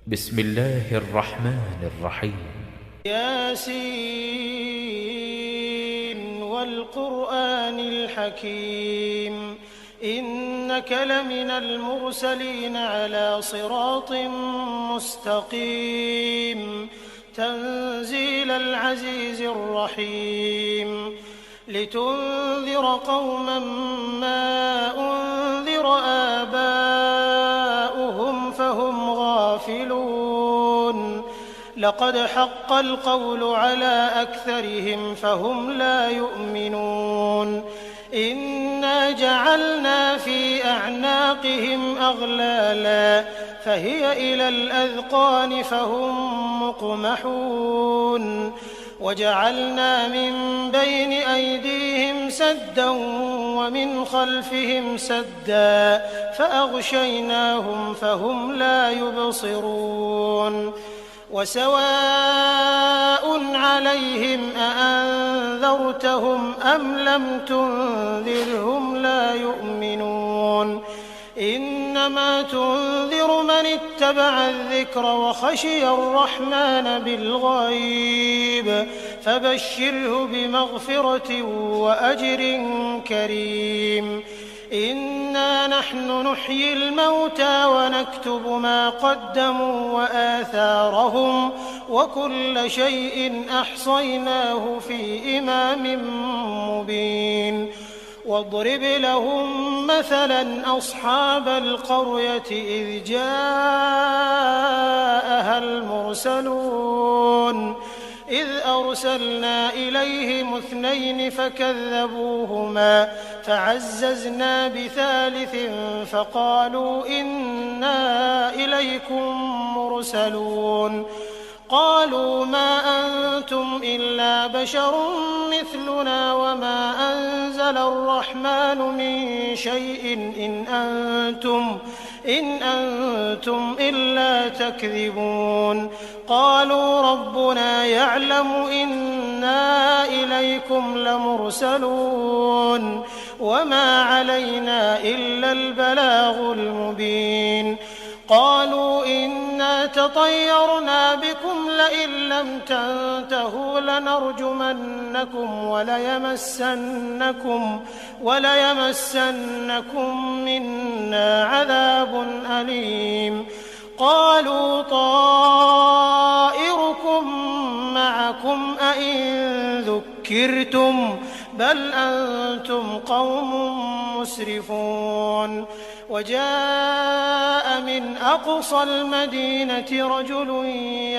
بسم الله الرحمن الرحيم. ياسين والقرآن الحكيم إنك لمن المرسلين على صراط مستقيم تنزيل العزيز الرحيم لتنذر قوما ما أنذر آباؤهم فهم غافلون لقد حق القول على أكثرهم فهم لا يؤمنون إنا جعلنا في أعناقهم أغلالا فهي إلى الأذقان فهم مقمحون وجعلنا من بين أيديهم سدا ومن خلفهم سدا فأغشيناهم فهم لا يبصرون وسواء عليهم أأنذرتهم أم لم تنذرهم لا يؤمنون إنما تنذر من اتبع الذكر وخشي الرحمن بالغيب فبشره بمغفرة وأجر كريم إنا نحن نحيي الموتى ونكتب ما قدموا وآثارهم وكل شيء أحصيناه في إمام مبين واضرب لهم مثلا أصحاب القرية إذ جاءها المرسلون إذ أرسلنا إليهم 2 فكذبوهما فعززنا بثالث فقالوا إنا إليكم مرسلون قالوا ما أنتم إلا بشر مثلنا وما أنزل الرحمن من شيء إن أنتم إلا تكذبون قالوا ربنا يعلم إنا إليكم لمرسلون وما علينا إلا البلاغ المبين قالوا إنا تطيرنا بكم لئن لم تنتهوا لنرجمنكم وليمسنكم منا عذاب أليم قالوا طائركم معكم أئن ذكرتم بل أنتم قوم مسرفون وجاء من أقصى المدينة رجل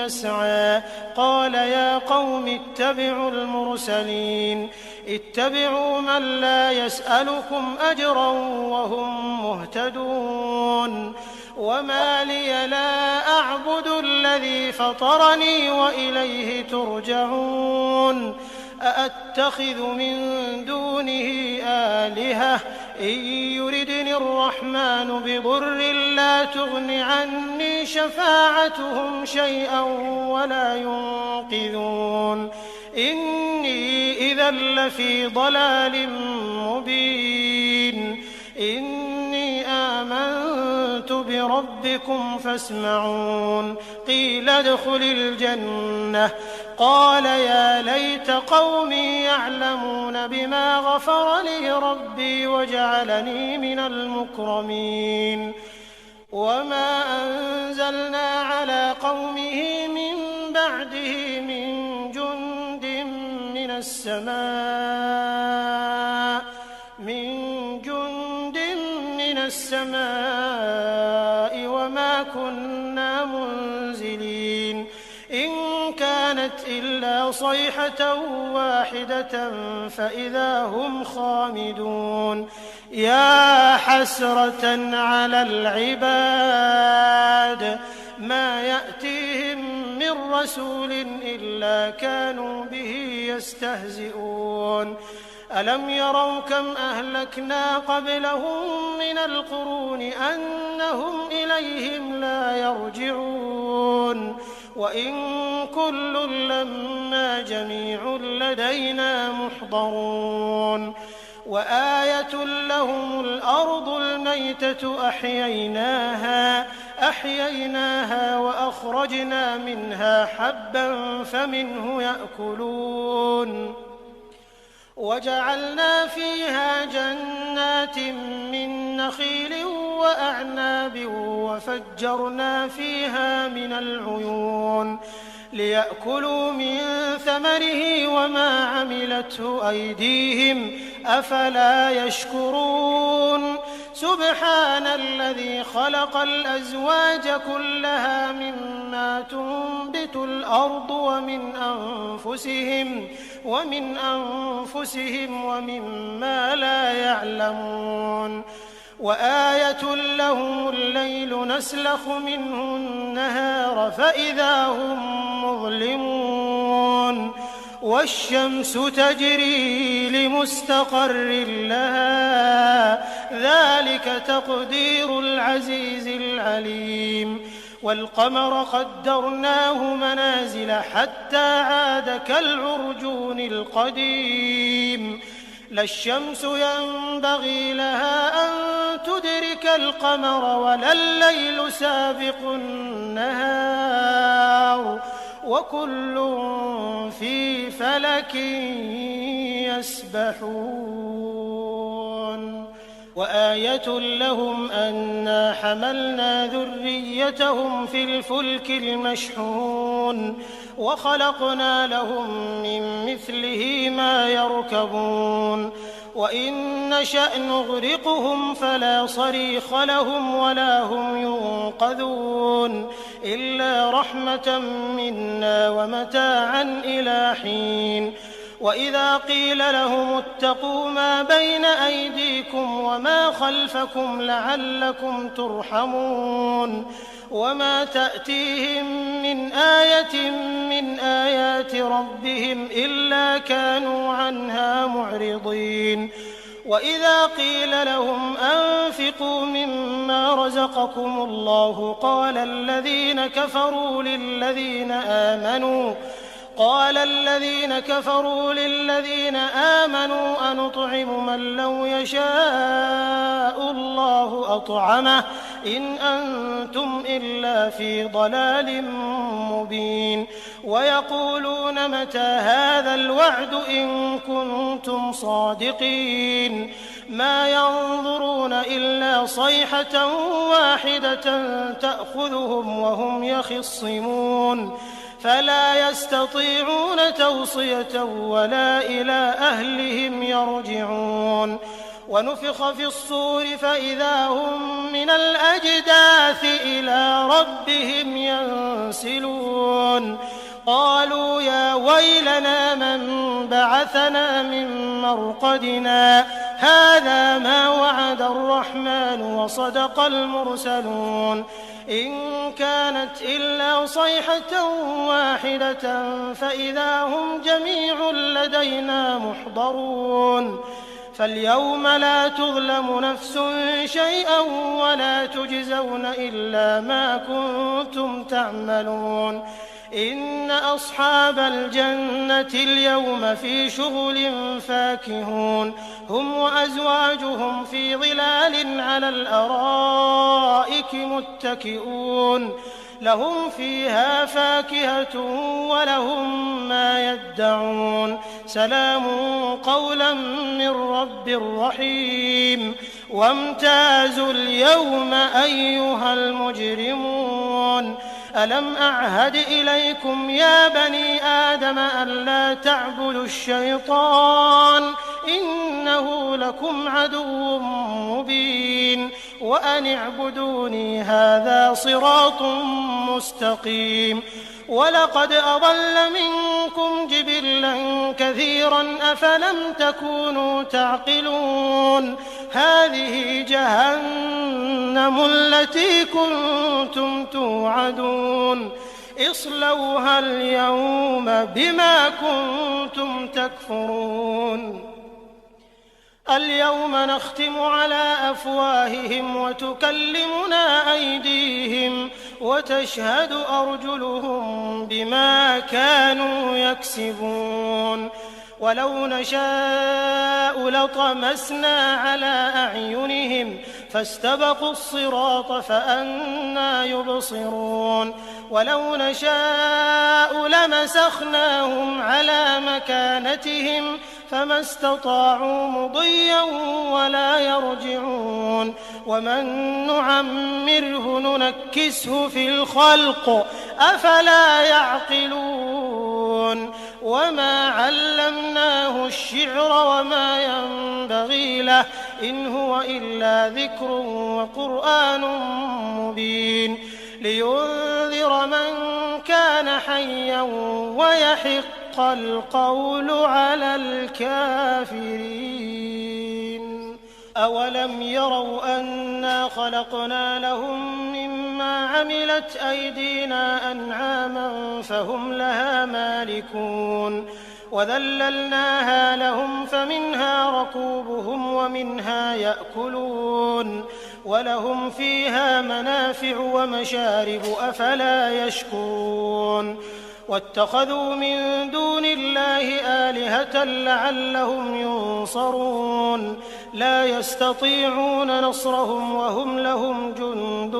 يسعى قال يا قوم اتبعوا المرسلين اتبعوا من لا يسألكم أجرا وهم مهتدون وما لي لا أعبد الذي فطرني وإليه ترجعون أأتخذ من دونه آلهة إن يردني الرحمن بضر لا تغن عني شفاعتهم شيئا ولا ينقذون إني إذا لفي ضلال مبين إني آمنت بربكم فاسمعون قيل ادخل الجنة قال يا ليت قومي يعلمون بما غفر لي ربي وجعلني من المكرمين وما أنزلنا على قومه من بعده من جند من السماء وما كنا منزلين إن كانت إلا صيحة واحدة فإذا هم خامدون يا حسرة على العباد ما يأتيهم من رسول إلا كانوا به يستهزئون ألم يروا كم أهلكنا قبلهم من القرون أنهم إليهم لا يرجعون وإن كل لما جميع لدينا محضرون وآية لهم الأرض الميتة أحييناها فأخرجنا منها حبا فمنه يأكلون وجعلنا فيها جنات من نخيل وأعناب وفجرنا فيها من العيون ليأكلوا من ثمره وما عملته أيديهم أفلا يشكرون سبحان الذي خلق الأزواج كلها مما تنبت الأرض ومن أنفسهم ومما لا يعلمون وآية لهم الليل نسلخ منه النهار فإذا هم مظلمون والشمس تجري لمستقر لها ذلك تقدير العزيز العليم والقمر قدرناه منازل حتى عاد كالعرجون القديم لا الشمس ينبغي لها أن تدرك القمر ولا الليل سابق النهار وكل في فلك يسبحون وآية لهم أنا حملنا ذريتهم في الفلك المشحون وخلقنا لهم من مثله ما يركبون وإن نشأ نغرقهم فلا صريخ لهم ولا هم ينقذون إلا رحمة منا ومتاعا إلى حين وإذا قيل لهم اتقوا ما بين أيديكم وما خلفكم لعلكم ترحمون وما تأتيهم من آية من آيات ربهم إلا كانوا عنها معرضين وإذا قيل لهم أنفقوا مما رزقكم الله قال الذين كفروا للذين آمنوا أنطعم من لو يشاء الله أطعمه إن أنتم إلا في ضلال مبين ويقولون متى هذا الوعد إن كنتم صادقين ما ينظرون إلا صيحة واحدة تأخذهم وهم يخصمون فلا يستطيعون توصية ولا إلى أهلهم يرجعون ونفخ في الصور فإذا هم من الأجداث إلى ربهم ينسلون قالوا يا ويلنا من بعثنا من مرقدنا هذا ما وعد الرحمن وصدق المرسلون إن كانت إلا صيحة واحدة فإذا هم جميع لدينا محضرون فاليوم لا تظلم نفس شيئا ولا تجزون إلا ما كنتم تعملون إن أصحاب الجنة اليوم في شغل فاكهون هم وأزواجهم في ظلال على الأرائك متكئون لهم فيها فاكهة ولهم ما يدعون سلام قولا من رب رحيم وامتازوا اليوم أيها المجرمون ألم أعهد إليكم يا بني آدم ألا تعبدوا الشيطان إنه لكم عدو مبين وأن اعبدوني هذا صراط مستقيم ولقد أضل منكم جبلا كثيرا أفلم تكونوا تعقلون هذه جهنم التي كنتم توعدون اصلوها اليوم بما كنتم تكفرون اليوم نختم على أفواههم وتكلمنا أيديهم وتشهد أرجلهم بما كانوا يكسبون ولو نشاء لطمسنا على أعينهم فاستبقوا الصراط فأنى يبصرون ولو نشاء لمسخناهم على مكانتهم فما استطاعوا مضيا ولا يرجعون ومن نعمره ننكسه في الخلق أفلا يعقلون وما علمناه الشعر وما ينبغي له إن هو إلا ذكر وقرآن مبين لينذر من كان حيا ويحق القول على الكافرين أولم يروا أنا خلقنا لهم مما عملت أيدينا أنعاما فهم لها مالكون وذللناها لهم فمنها ركوبهم ومنها يأكلون ولهم فيها منافع ومشارب أفلا يشكرون واتخذوا من دون الله آلهة لعلهم ينصرون لا يستطيعون نصرهم وهم لهم جند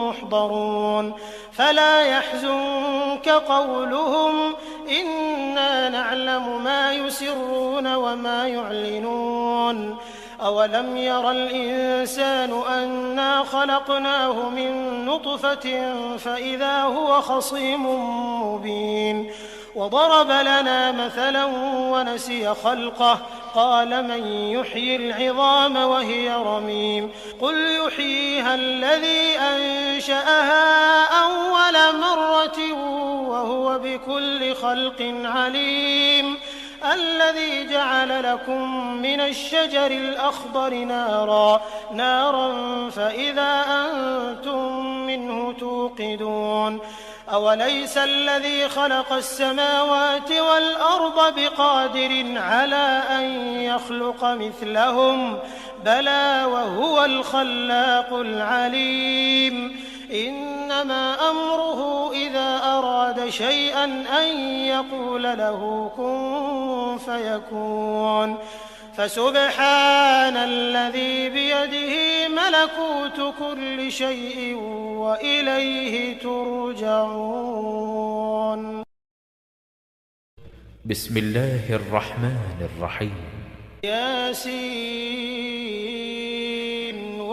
محضرون فلا يحزنك قولهم إنا نعلم ما يسرون وما يعلنون أولم ير الإنسان أنا خلقناه من نطفة فإذا هو خصيم مبين وضرب لنا مثلا ونسي خلقه قال من يحيي العظام وهي رميم قل يحييها الذي أنشأها أول مرة وهو بكل خلق عليم الذي جعل لكم من الشجر الأخضر نارا فإذا أنتم منه توقدون أوليس الذي خلق السماوات والأرض بقادر على أن يخلق مثلهم بلى وهو الخلاق العليم إنما أمره إذا أراد شيئا أن يقول له كن فيكون فسبحان الذي بيده ملكوت كل شيء وإليه ترجعون. بسم الله الرحمن الرحيم. ياسين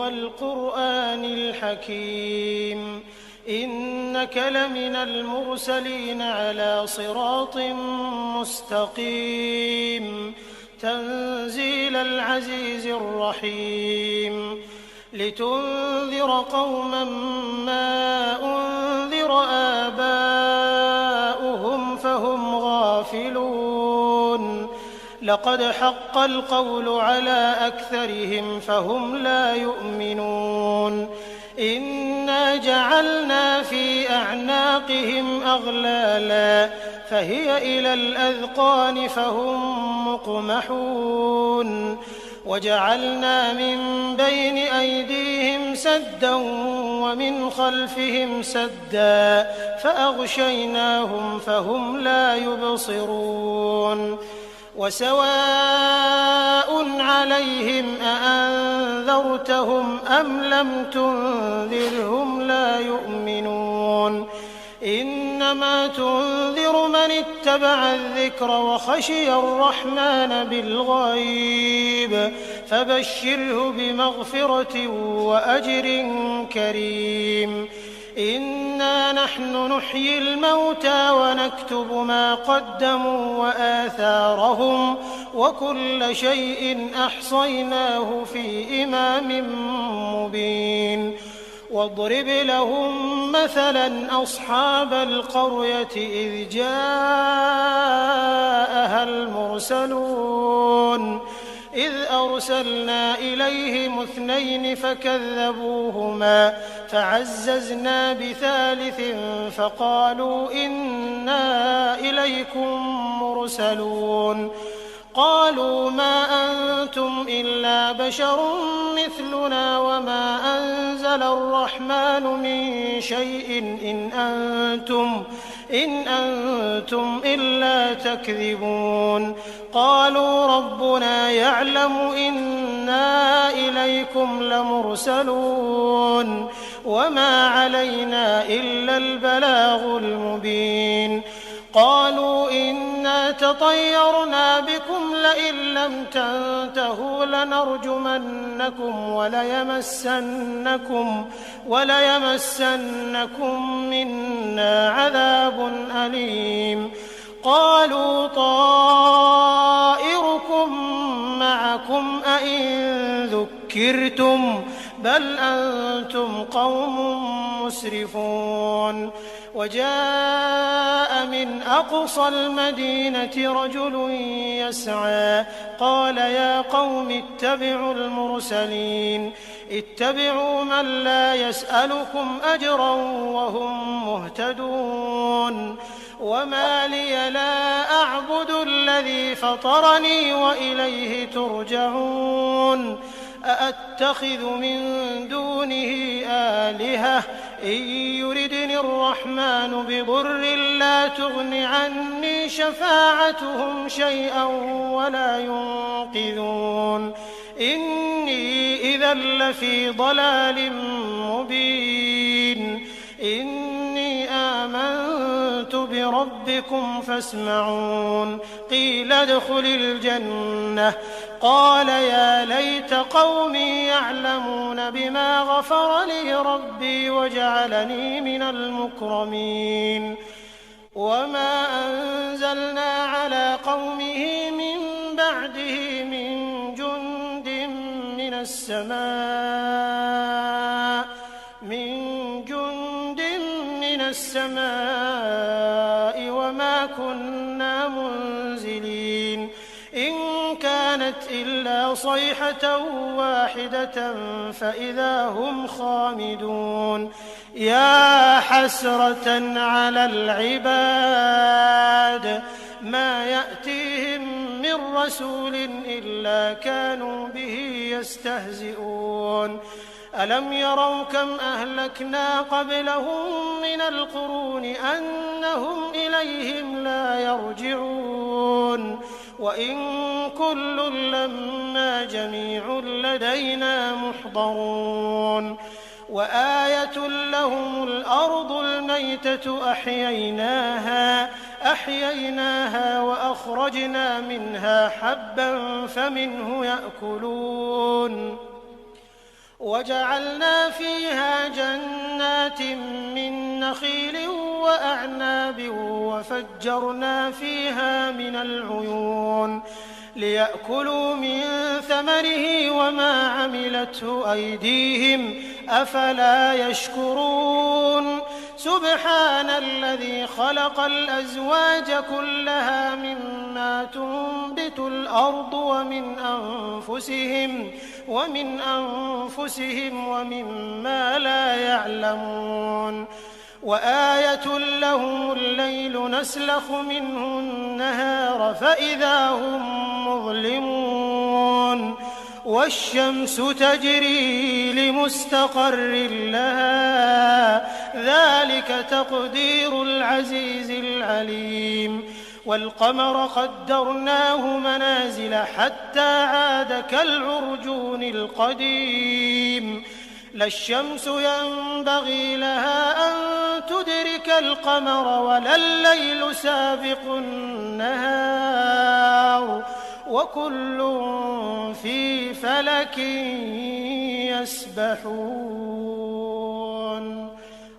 والقرآن الحكيم إنك لمن المرسلين على صراط مستقيم تنزيل العزيز الرحيم لتنذر قوما ما أنذر آباؤهم فهم غافلون لقد حق القول على أكثرهم فهم لا يؤمنون إنا جعلنا في أعناقهم أغلالا فهي إلى الأذقان فهم مقمحون وجعلنا من بين أيديهم سدا ومن خلفهم سدا فأغشيناهم فهم لا يبصرون وسواء عليهم أأنذرتهم أم لم تنذرهم لا يؤمنون إنما تنذر من اتبع الذكر وخشي الرحمن بالغيب فبشره بمغفرة وأجر كريم إنا نحن نحيي الموتى ونكتب ما قدموا وآثارهم وكل شيء أحصيناه في إمام مبين واضرب لهم مثلا أصحاب القرية إذ جاءها المرسلون إذ أرسلنا إليهم 2 فكذبوهما فعززنا بثالث فقالوا إنا إليكم مرسلون قالوا ما أنتم إلا بشر مثلنا وما أنزل الرحمن من شيء إن أنتم إلا تكذبون قالوا ربنا يعلم إنا إليكم لمرسلون وما علينا إلا البلاغ المبين قالوا إنا تطيرنا بكم لئن لم تنتهوا لنرجمنكم وليمسنكم منا عذاب أليم قالوا طائركم معكم أئن ذكرتم بل أنتم قوم مسرفون وجاء من أقصى المدينة رجل يسعى قال يا قوم اتبعوا المرسلين اتبعوا من لا يسألكم أجرا وهم مهتدون وما لي لا أعبد الذي فطرني وإليه ترجعون أأتخذ من دونه آلهة إن يردني الرحمن بضر لا تغن عني شفاعتهم شيئا ولا ينقذون إني إذا لفي ضلال مبين إني آمنت بربكم فاسمعون قيل ادخل الجنة قال يا ليت قومي يعلمون بما غفر لي ربي وجعلني من المكرمين وما أنزلنا على قومه من بعده من جند من السماء وما كنا منزلين إن كانت إلا صيحة واحدة فإذا هم خامدون يا حسرة على العباد ما يأتيهم من رسول إلا كانوا به يستهزئون ألم يروا كم أهلكنا قبلهم من القرون أنهم إليهم لا يرجعون وإن كل لما جميع لدينا محضرون وآية لهم الأرض الميتة أحييناها وأخرجنا منها حبا فمنه يأكلون وجعلنا فيها جنات من نخيل وأعناب وفجرنا فيها من العيون ليأكلوا من ثمره وما عملته أيديهم أفلا يشكرون سبحان الذي خلق الأزواج كلها مما تنبت الأرض ومن أنفسهم ومما لا يعلمون وآية لهم الليل نسلخ منه النهار فإذا هم مظلمون والشمس تجري لمستقر لها ذلك تقدير العزيز العليم والقمر قدرناه منازل حتى عاد كالعرجون القديم لا الشمس ينبغي لها أن تدرك القمر ولا الليل سابق النهار وكل في فلك يسبحون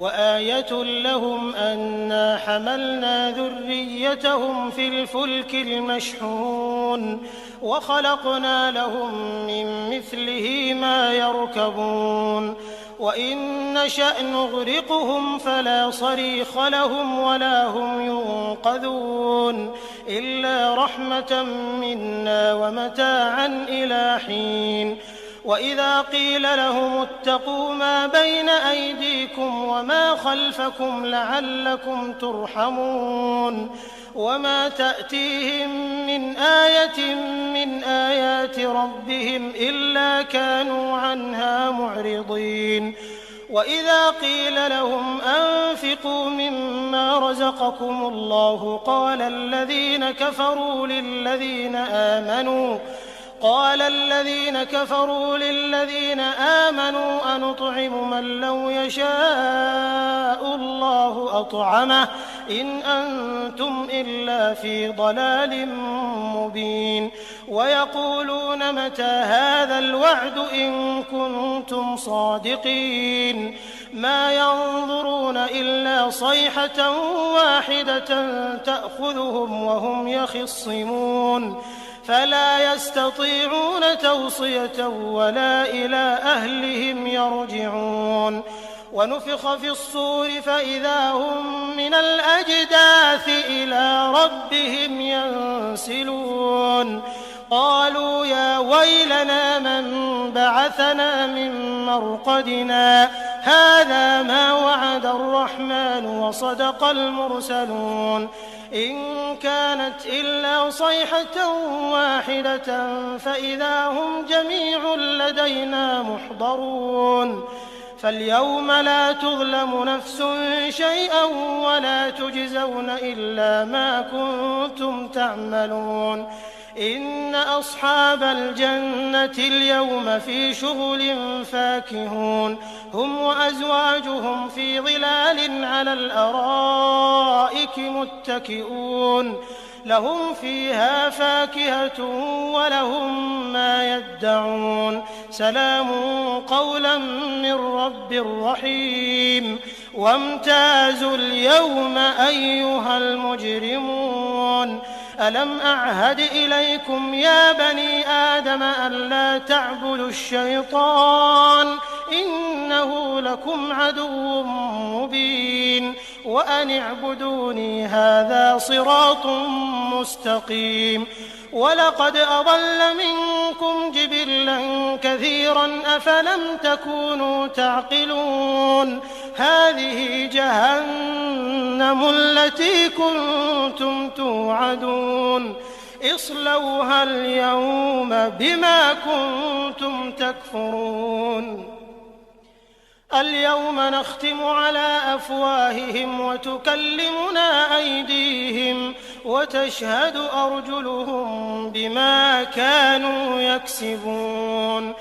وآية لهم أنا حملنا ذريتهم في الفلك المشحون وخلقنا لهم من مثله ما يركبون وإن نشأ نغرقهم فلا صريخ لهم ولا هم ينقذون إلا رحمة منا ومتاعا إلى حين وإذا قيل لهم اتقوا ما بين أيديكم وما خلفكم لعلكم ترحمون وما تأتيهم من آية من آيات ربهم إلا كانوا عنها معرضين وإذا قيل لهم أنفقوا مما رزقكم الله قال الذين قال الذين كفروا للذين آمنوا أنطعم من لو يشاء الله أطعمه إن أنتم إلا في ضلال مبين ويقولون متى هذا الوعد إن كنتم صادقين ما ينظرون إلا صيحة واحدة تأخذهم وهم يخصمون فلا يستطيعون توصية ولا إلى أهلهم يرجعون ونفخ في الصور فإذا هم من الأجداث إلى ربهم ينسلون قالوا يا ويلنا من بعثنا من مرقدنا هذا ما وعد الرحمن وصدق المرسلون إن كانت إلا صيحة واحدة فإذا هم جميع لدينا محضرون فاليوم لا تظلم نفس شيئا ولا تجزون إلا ما كنتم تعملون إن أصحاب الجنة اليوم في شغل فاكهون هم وأزواجهم في ظلال على الأرائك متكئون لهم فيها فاكهة ولهم ما يدعون سلام قولا من رب رحيم وامتازوا اليوم أيها المجرمون ألم أعهد إليكم يا بني آدم ألا تعبدوا الشيطان إنه لكم عدو مبين وأن اعبدوني هذا صراط مستقيم ولقد أضل منكم جبلا كثيرا أفلم تكونوا تعقلون هذه جهنم التي كنتم توعدون اصلوها اليوم بما كنتم تكفرون اليوم نختم على أفواههم وتكلمنا أيديهم وتشهد أرجلهم بما كانوا يكسبون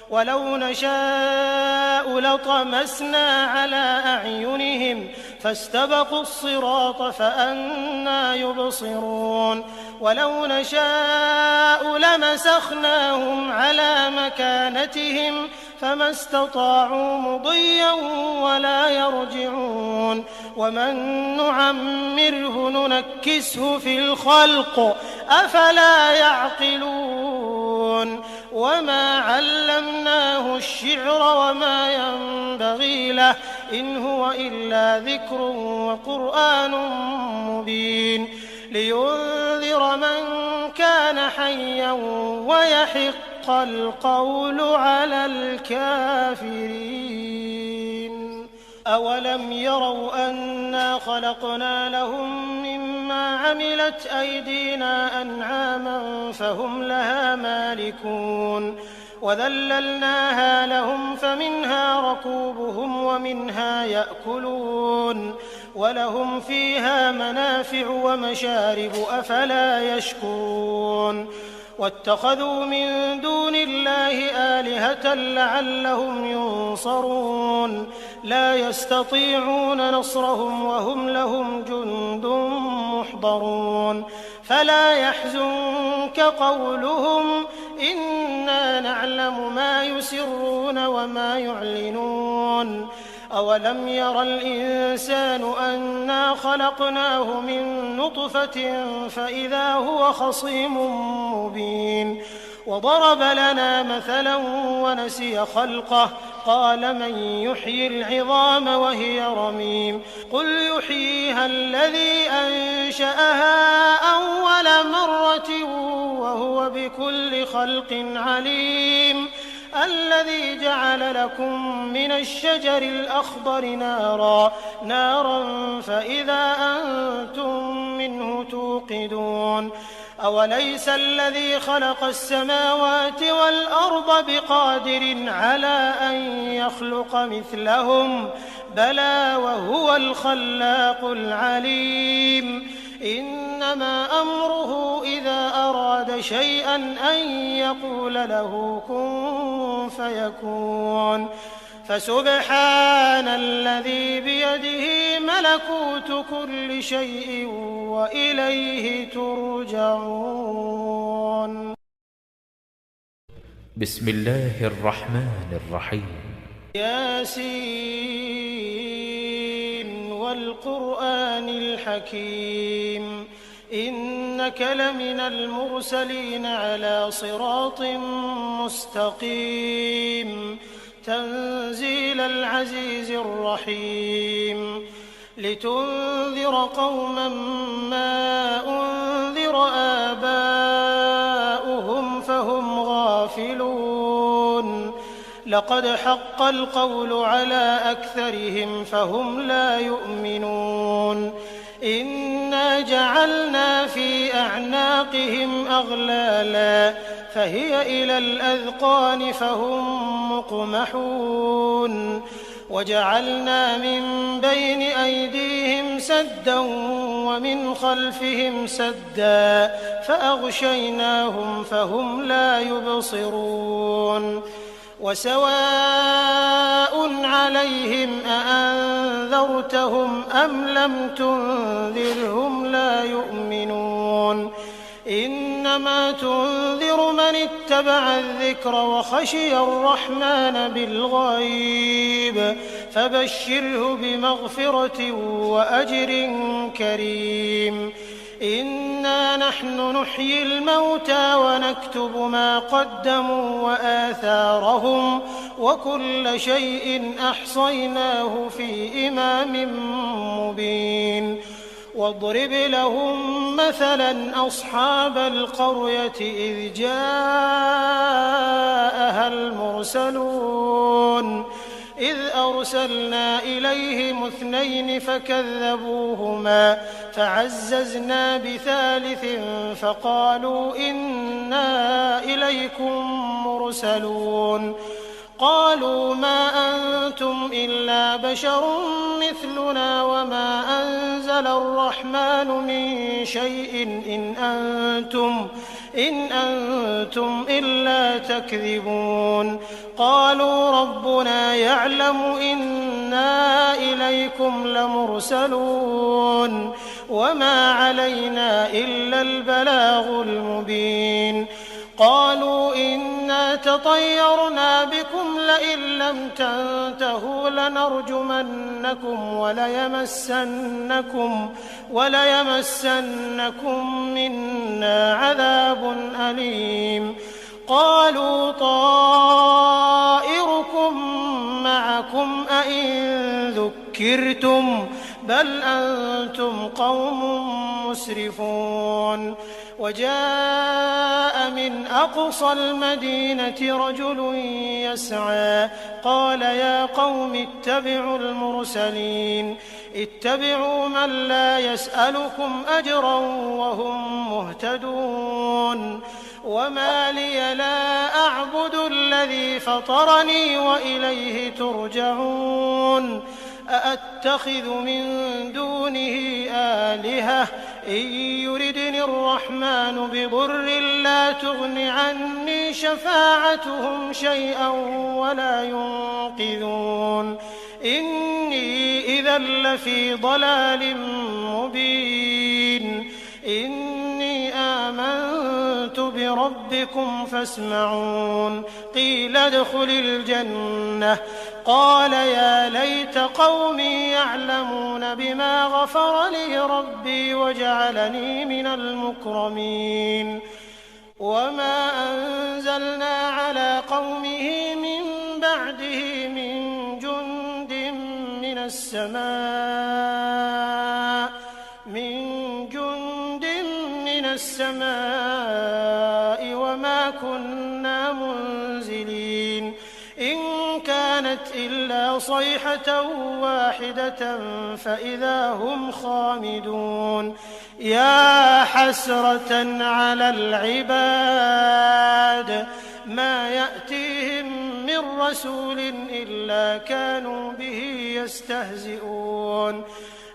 ولو نشاء لطمسنا على أعينهم فاستبقوا الصراط فأنى يبصرون ولو نشاء لمسخناهم على مكانتهم فما استطاعوا مضيا ولا يرجعون ومن نعمره ننكسه في الخلق أفلا يعقلون وما علمناه الشعر وما ينبغي له إن هو إلا ذكر وقرآن مبين لينذر من كان حيا ويحق القول على الكافرين أولم يروا أنا خلقنا لهم مما عملت أيدينا أنعاما فهم لها مالكون وذللناها لهم فمنها ركوبهم ومنها يأكلون ولهم فيها منافع ومشارب أفلا يشكرون واتخذوا من دون الله آلهة لعلهم ينصرون لا يستطيعون نصرهم وهم لهم جند محضرون فلا يحزنك قولهم إنا نعلم ما يسرون وما يعلنون أولم ير الإنسان أنا خلقناه من نطفة فإذا هو خصيم مبين وضرب لنا مثلا ونسي خلقه قال من يحيي العظام وهي رميم قل يحييها الذي أنشأها أول مرة وهو بكل خلق عليم الذي جعل لكم من الشجر الأخضر نارا فإذا أنتم منه توقدون أوليس الذي خلق السماوات والأرض بقادر على أن يخلق مثلهم بلى وهو الخلاق العليم إنما أمره إذا أراد أراد شيئا أن يقول له كن فيكون فسبحان الذي بيده ملكوت كل شيء وإليه ترجعون. بسم الله الرحمن الرحيم. ياسين والقرآن الحكيم إنك لمن المرسلين على صراط مستقيم تنزيل العزيز الرحيم لتنذر قوما ما أنذر آباؤهم فهم غافلون لقد حق القول على أكثرهم فهم لا يؤمنون إنا جعلنا في أعناقهم أغلالا فهي إلى الأذقان فهم مقمحون وجعلنا من بين أيديهم سدا ومن خلفهم سدا فأغشيناهم فهم لا يبصرون وسواء عليهم أأنذرتهم أم لم تنذرهم لا يؤمنون إنما تنذر من اتبع الذكر وخشي الرحمن بالغيب فبشره بمغفرة وأجر كريم إنا نحن نحيي الموتى ونكتب ما قدموا وآثارهم وكل شيء أحصيناه في إمام مبين واضرب لهم مثلا أصحاب القرية إذ جاءها المرسلون إذ أرسلنا إليهم 2 فكذبوهما فعززنا بثالث فقالوا إنا إليكم مرسلون قالوا ما أنتم إلا بشر مثلنا وما أنزل الرحمن من شيء إن أنتم إلا تكذبون قالوا ربنا يعلم إنا إليكم لمرسلون وما علينا إلا البلاغ المبين قالوا إنا تطيرنا بكم لئن لم تنتهوا لنرجمنكم وليمسنكم منا عذاب أليم قالوا طائركم معكم أئن ذكرتم بل أنتم قوم مسرفون وجاء من أقصى المدينة رجل يسعى قال يا قوم اتبعوا المرسلين اتبعوا من لا يسألكم أجرا وهم مهتدون وما لي لا أعبد الذي فطرني وإليه ترجعون أأتخذ من دونه آلهة إن يردني الرحمن بضر لا تغن عني شفاعتهم شيئا ولا ينقذون إني إذا لفي ضلال مبين إني آمنت بربكم فاسمعون قيل ادخل الجنة قال يا ليت قومي يعلمون بما غفر لي ربي وجعلني من المكرمين وما أنزلنا على قومه من بعده من جند من السماء وما كنا منزلين إن كانت إلا صيحة واحدة فإذا هم خامدون يا حسرة على العباد ما يأتيهم من رسول إلا كانوا به يستهزئون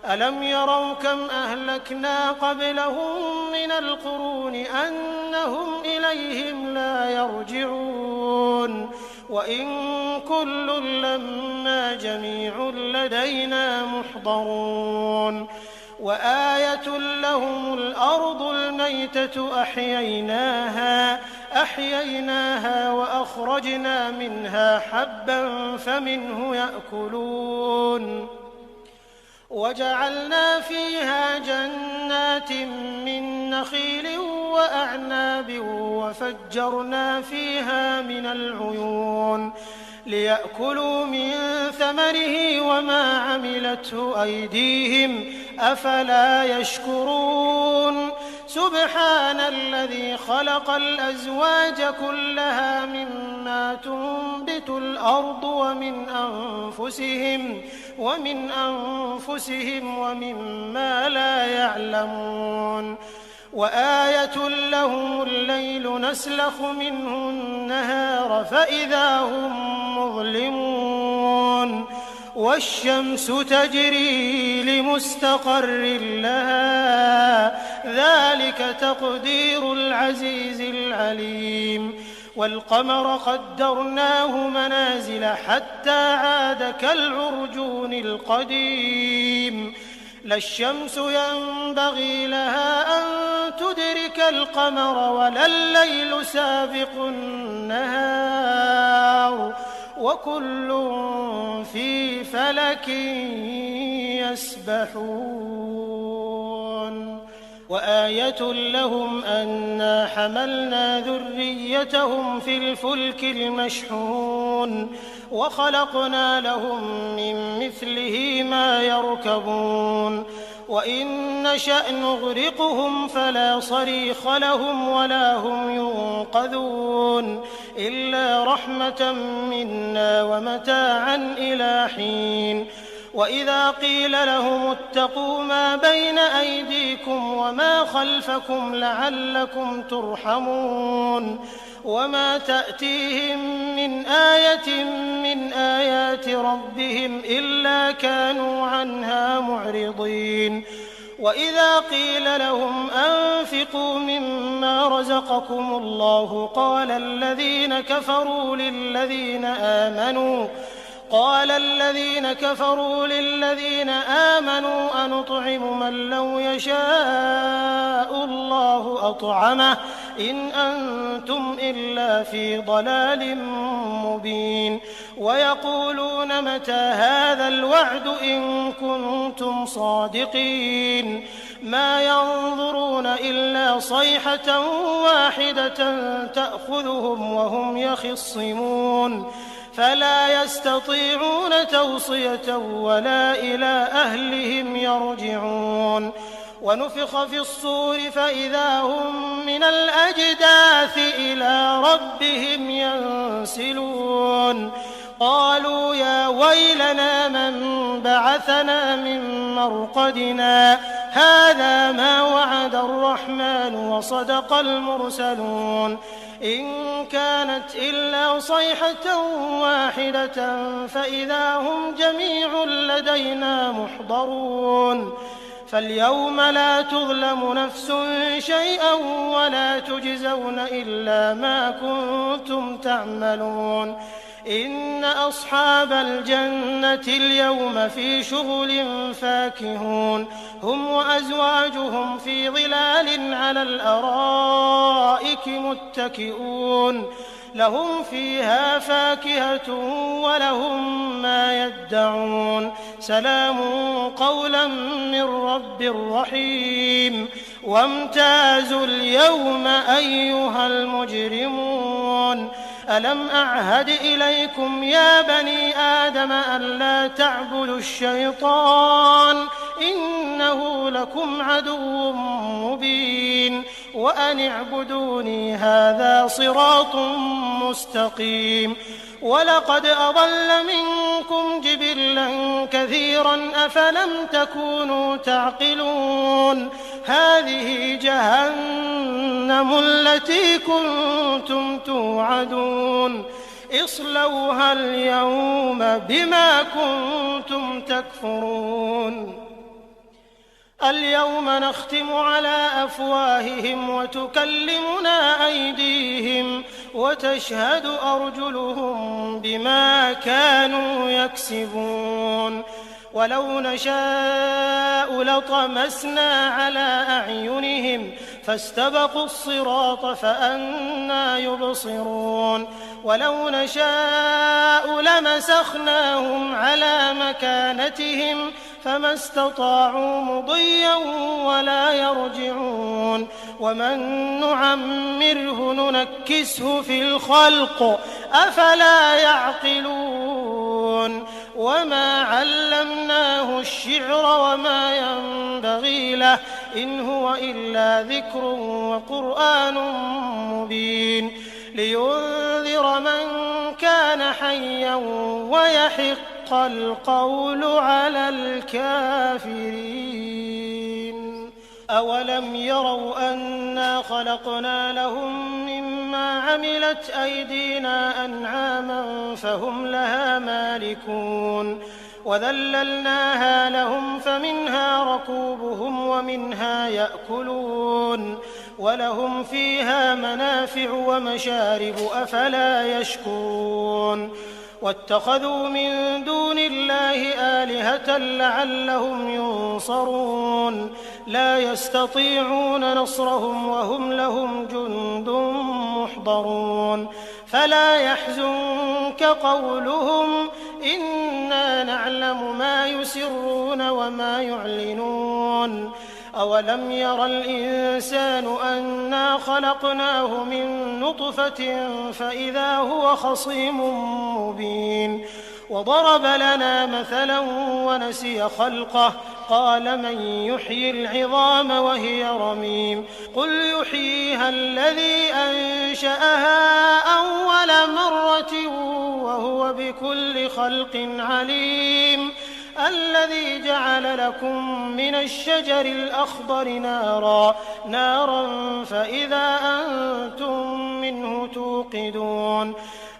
ألم يروا كم أهلكنا قبلهم من القرون أنهم إليهم لا يرجعون وإن كل لما جميع لدينا محضرون وآية لهم الأرض الميتة أحييناها وأخرجنا منها حبا فمنه يأكلون وجعلنا فيها جنات من نخيل وأعناب وفجرنا فيها من العيون ليأكلوا من ثمره وما عملته أيديهم أفلا يشكرون سبحان الذي خلق الأزواج كلها مما تنبت الأرض ومن أنفسهم ومما لا يعلمون وآية لهم الليل نسلخ منه النهار فإذا هم مظلمون والشمس تجري لمستقر لها ذلك تقدير العزيز العليم والقمر قدرناه منازل حتى عاد كالعرجون القديم لا الشمس ينبغي لها أن تدرك القمر ولا الليل سابق النهار وكل في فلك يسبحون وآية لهم أنا حملنا ذريتهم في الفلك المشحون وخلقنا لهم من مثله ما يركبون وإن نشأ نغرقهم فلا صريخ لهم ولا هم ينقذون إلا رحمة منا ومتاعا إلى حين وإذا قيل لهم اتقوا ما بين أيديكم وما خلفكم لعلكم ترحمون وما تأتيهم من آية من آيات ربهم إلا كانوا عنها معرضين وإذا قيل لهم أنفقوا مما رزقكم الله قال الذين كفروا للذين آمنوا أنطعم من لو يشاء الله أطعمه إن أنتم إلا في ضلال مبين ويقولون متى هذا الوعد إن كنتم صادقين ما ينظرون إلا صيحة واحدة تأخذهم وهم يخصمون فلا يستطيعون توصية ولا إلى أهلهم يرجعون ونفخ في الصور فإذا هم من الأجداث إلى ربهم ينسلون قالوا يا ويلنا من بعثنا من مرقدنا هذا ما وعد الرحمن وصدق المرسلون إن كانت إلا صيحة واحدة فإذا هم جميع لدينا محضرون فاليوم لا تظلم نفس شيئا ولا تجزون إلا ما كنتم تعملون إن أصحاب الجنة اليوم في شغل فاكهون هم وأزواجهم في ظلال على الأرائك متكئون لهم فيها فاكهة ولهم ما يدعون سلام قولا من رب رحيم وامتازوا اليوم أيها المجرمون ألم أعهد إليكم يا بني آدم ألا تعبدوا الشيطان إنه لكم عدو مبين وأن اعبدوني هذا صراط مستقيم ولقد أضل منكم جبلا كثيرا أفلم تكونوا تعقلون هذه جهنم التي كنتم توعدون اصلوها اليوم بما كنتم تكفرون اليوم نختم على أفواههم وتكلمنا أيديهم وتشهد أرجلهم بما كانوا يكسبون ولو نشاء لطمسنا على أعينهم فاستبقوا الصراط فأنى يبصرون ولو نشاء لمسخناهم على مكانتهم فما استطاعوا مضيا ولا يرجعون ومن نعمره ننكسه في الخلق أفلا يعقلون وما علمناه الشعر وما ينبغي له إن هو إلا ذكر وقرآن مبين لينذر من كان حيا ويحق القول على الكافرين أولم يروا أنا خلقنا لهم مما عملت أيدينا أنعاما فهم لها مالكون وذللناها لهم فمنها ركوبهم ومنها يأكلون ولهم فيها منافع ومشارب أفلا يشكرون واتخذوا من دون الله آلهة لعلهم ينصرون لا يستطيعون نصرهم وهم لهم جند محضرون فلا يحزنك قولهم إنا نعلم ما يسرون وما يعلنون أولم ير الإنسان أنا خلقناه من نطفة فإذا هو خصيم مبين وضرب لنا مثلا ونسي خلقه قال من يحيي العظام وهي رميم قل يحييها الذي أنشأها أول مرة وهو بكل خلق عليم الذي جعل لكم من الشجر الأخضر نارا فإذا أنتم منه توقدون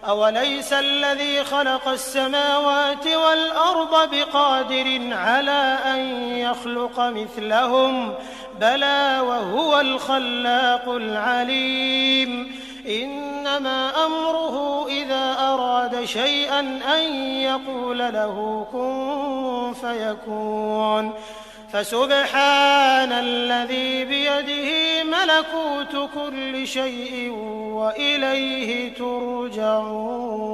أوليس الذي خلق السماوات والأرض بقادر على أن يخلق مثلهم بلى وهو الخلاق العليم إنما أمره إذا أراد شيئا أن يقول له كن فيكون فسبحان الذي بيده ملكوت كل شيء وإليه ترجعون